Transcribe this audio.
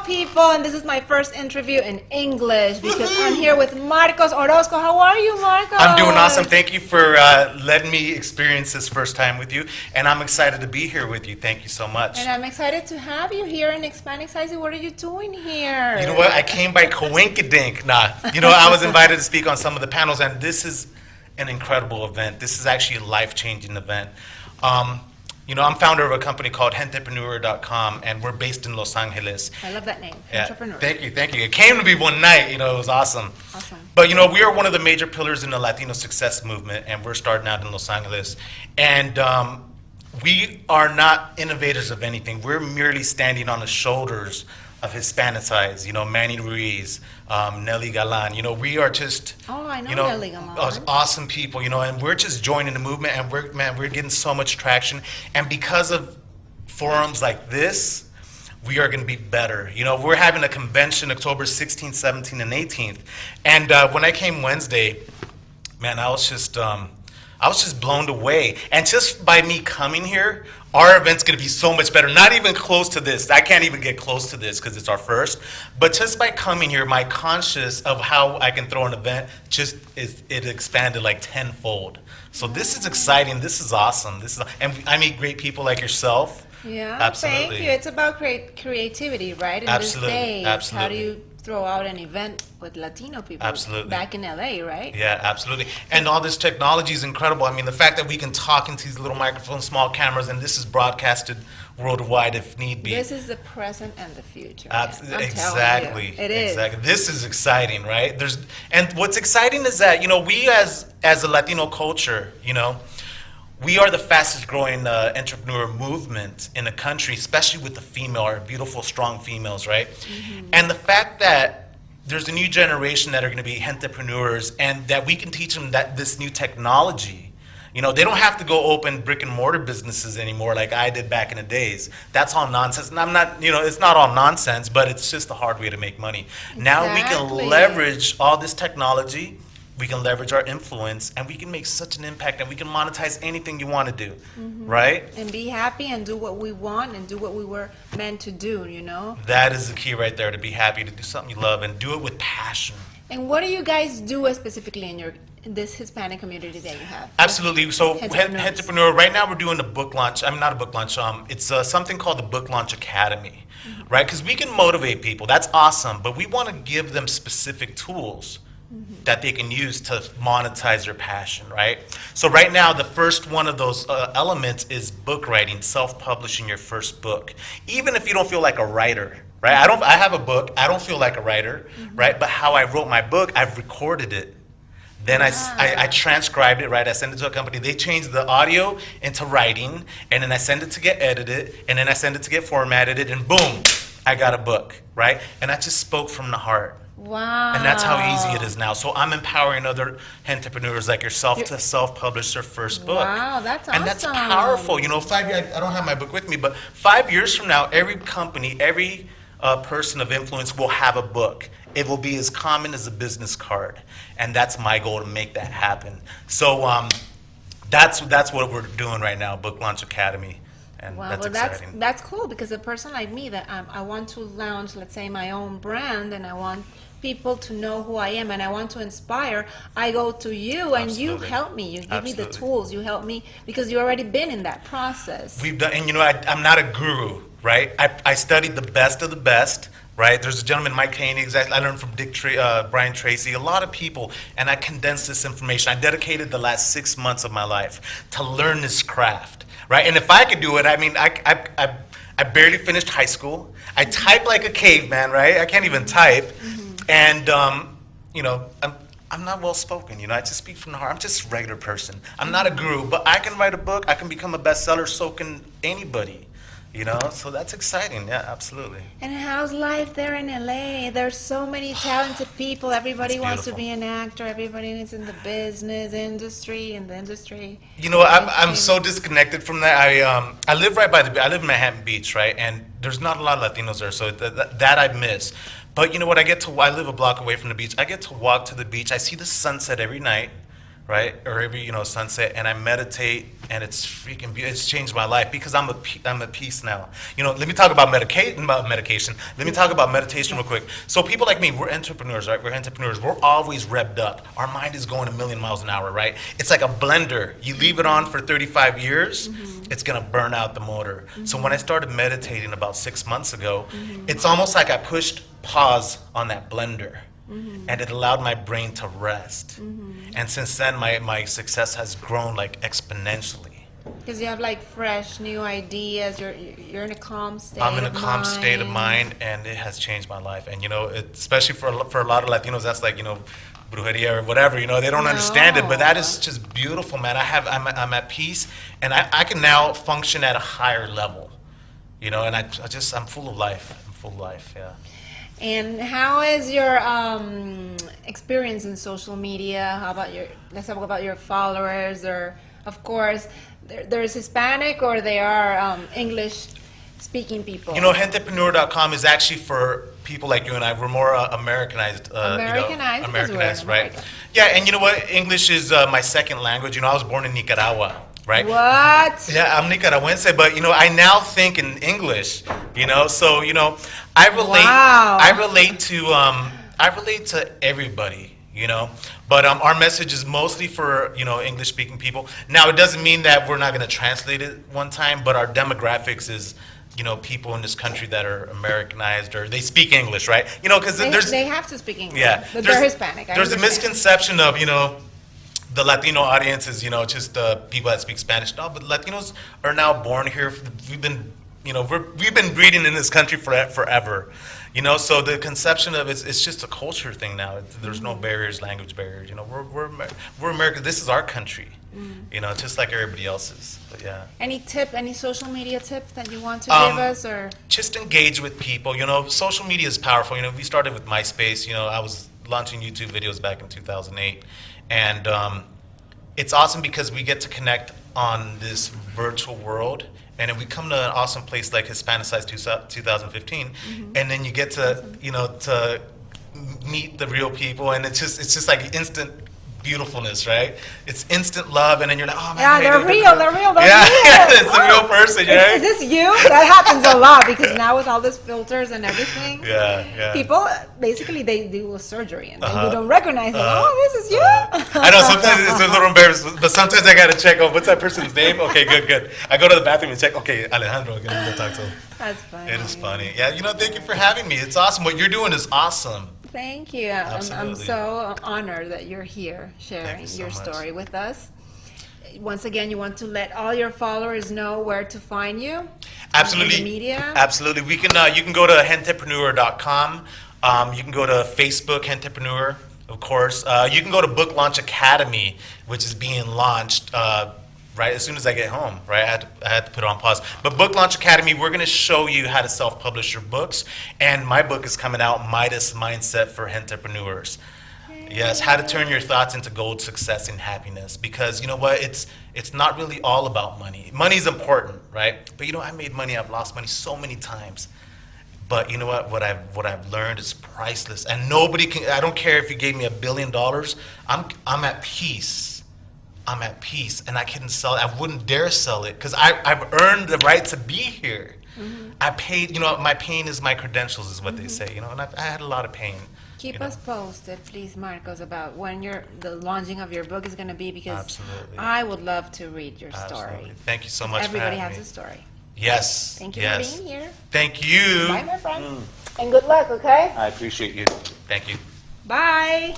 people, and this is my first interview in English because I'm here with Marcos Orozco. How are you, Marcos? I'm doing awesome. Thank you for letting me experience this first time with you, and I'm excited to be here with you. Thank you so much. And I'm excited to have you here in Hispanic Sizing. What are you doing here? You know what? I came by coinkydink. I was invited to speak on some of the panels, and this is an incredible event. This is actually a life-changing event. I'm founder of a company called Entrepreneur.com, and we're based in Los Angeles. I love that name, Yeah. Entrepreneur. Thank you. It came to me one night, it was awesome. Awesome. But, we are one of the major pillars in the Latino success movement, and we're starting out in Los Angeles. And we are not innovators of anything. We're merely standing on the shoulders of Hispanicize, Manny Ruiz, Nelly Galan. We are just, I know Nelly Galan. Awesome people, and we're just joining the movement, and we're getting so much traction. And because of forums like this, we are going to be better. We're having a convention October 16th, 17th, and 18th. And when I came Wednesday, man, I was just blown away. And just by me coming here, our event's going to be so much better. Not even close to this. I can't even get close to this because it's our first. But just by coming here, my conscious of how I can throw an event it expanded like tenfold. So this is exciting. This is awesome. And I meet great people like yourself. Yeah, absolutely. Thank you. It's about creativity, right? In Absolutely. This day, Absolutely. How do you throw out an event with Latino people? Absolutely. Back in LA, right? Yeah, absolutely. And all this technology is incredible. I mean, the fact that we can talk into these little microphones, small cameras, and this is broadcasted worldwide if need be. This is the present and the future. Exactly. It is. Exactly. This is exciting, right? And what's exciting is that, we as a Latino culture, we are the fastest growing entrepreneur movement in the country, especially with our beautiful, strong females, right? Mm-hmm. And the fact that there's a new generation that are going to be entrepreneurs and that we can teach them this new technology. They don't have to go open brick and mortar businesses anymore like I did back in the days. That's all nonsense. And I'm not, it's not all nonsense, but it's just a hard way to make money. Exactly. Now we can leverage all this technology. We can leverage our influence, and we can make such an impact, and we can monetize anything you want to do, mm-hmm. right? And be happy and do what we want and do what we were meant to do, That is the key right there, to be happy, to do something you love, and do it with passion. And what do you guys do specifically in this Hispanic community that you have? Absolutely. So, Entrepreneur, right now we're doing a book launch. Not a book launch. It's something called the Book Launch Academy, mm-hmm. right? Because we can motivate people. That's awesome. But we want to give them specific tools mm-hmm. that they can use to monetize their passion, right? So right now, the first one of those elements is book writing, self-publishing your first book. Even if you don't feel like a writer, right? I have a book. I don't feel like a writer, mm-hmm. right? But how I wrote my book, I've recorded it. Then I transcribed it, right? I send it to a company. They change the audio into writing, and then I send it to get edited, and then I send it to get formatted, and boom, I got a book, right? And I just spoke from the heart. Wow. And that's how easy it is now. So I'm empowering other entrepreneurs like yourself to self-publish their first book. Wow, that's awesome. And that's powerful. 5 years, I don't have my book with me, but 5 years from now, every company, every person of influence will have a book. It will be as common as a business card. And that's my goal, to make that happen. So that's what we're doing right now, Book Launch Academy. And wow, that's exciting. That's cool, because a person like me that I want to launch, let's say, my own brand, and I want people to know who I am, and I want to inspire, I go to you, and you help me. You give me the tools. You help me because you already been in that process. We've done, and I'm not a guru, right? I studied the best of the best, right? There's a gentleman, Mike Haney, exactly. I learned from Brian Tracy, a lot of people, and I condensed this information. I dedicated the last 6 months of my life to learn this craft, right? And if I could do it, I mean, I barely finished high school. I type like a caveman, right? I can't even type. Mm-hmm. And, I'm not well spoken, I just speak from the heart. I'm just a regular person. I'm not a guru, but I can write a book. I can become a bestseller, so can anybody, So that's exciting, yeah, absolutely. And how's life there in LA? There's so many talented people. Everybody wants to be an actor. Everybody is in the business industry, I'm so disconnected from that. I live right by I live in Manhattan Beach, right? And there's not a lot of Latinos there, so that I miss. But you know what? I live a block away from the beach. I get to walk to the beach. I see the sunset every night, right? Or every, sunset, and I meditate, and it's freaking beautiful. It's changed my life because I'm at peace now. Let me talk about medication. Let me talk about meditation real quick. So people like me, we're entrepreneurs, right? We're entrepreneurs. We're always revved up. Our mind is going a million miles an hour, right? It's like a blender. You leave it on for 35 years, it's gonna burn out the motor. So when I started meditating about 6 months ago, it's almost like I pushed pause on that blender. And it allowed my brain to rest. And since then, my success has grown like exponentially. Because you have like fresh new ideas. You're in a calm state. I'm in a calm state of mind, and it has changed my life. And especially for a lot of Latinos, that's like brujeria or whatever. They don't understand it, but that is just beautiful, man. I'm at peace, and I can now function at a higher level. And I'm full of life. I'm full of life. Yeah. And how is your experience in social media? Let's talk about your followers, or of course, there's Hispanic or they are English speaking people. Gentepreneur.com is actually for people like you and I. We're more Americanized. Americanized, right? American. Yeah, and you know what? English is my second language. I was born in Nicaragua. Right? What? Yeah, I'm Nicaragüense, but I now think in English. So I relate. Wow. I relate to everybody. But our message is mostly for English-speaking people. Now it doesn't mean that we're not going to translate it one time, but our demographics is people in this country that are Americanized or they speak English, right? Because they have to speak English. Yeah, but they're Hispanic. There's a misconception of the Latino audience is, just people that speak Spanish. No, but Latinos are now born here. We've been breeding in this country forever. So the conception of it's just a culture thing now. There's no barriers, language barriers. We're America. This is our country. Just like everybody else's. But yeah. Any social media tip that you want to give us, or just engage with people. Social media is powerful. We started with MySpace. I was launching YouTube videos back in 2008. And it's awesome because we get to connect on this virtual world, and then we come to an awesome place like Hispanicize 2015, and then you get to to meet the real people, and it's just like instant beautifulness, right? It's instant love, and then you're like, oh man, yeah, they're real. Yeah, it's a real person, right? Is this you? That happens a lot because now with all these filters and everything, people basically they do a surgery and then you don't recognize them. Oh, this is you. I know sometimes it's a little embarrassing, but sometimes I gotta check. Oh, what's that person's name? Okay, good. I go to the bathroom and check. Okay, Alejandro, I'm gonna go talk to him. That's funny. It is funny. Yeah, thank you for having me. It's awesome. What you're doing is awesome. Thank you. I'm so honored that you're here sharing your story with us. Once again, you want to let all your followers know where to find you? Absolutely. In the media? Absolutely. You can go to gentepreneur.com. You can go to Facebook, Gentepreneur, of course. You can go to Book Launch Academy, which is being launched right as soon as I get home, right? I had to put it on pause. But Book Launch Academy, we're going to show you how to self-publish your books. And my book is coming out, Midas Mindset for Entrepreneurs. Yes, how to turn your thoughts into gold, success, and happiness. Because you know what? It's not really all about money. Money's important, right? But I made money, I've lost money so many times. But you know what? What I've learned is priceless. And nobody can, I don't care if you gave me $1 billion, I'm at peace. I'm at peace, and I couldn't sell it. I wouldn't dare sell it because I've earned the right to be here. I paid, my pain is my credentials is what they say, and I had a lot of pain. Keep us posted, please, Marcos, about when the launching of your book is going to be, because Absolutely. I would love to read your story. Absolutely. Thank you so much for having me. Everybody has a story. Yes. Thank you for being here. Thank you. Bye, my friend. And good luck, okay? I appreciate you. Thank you. Bye.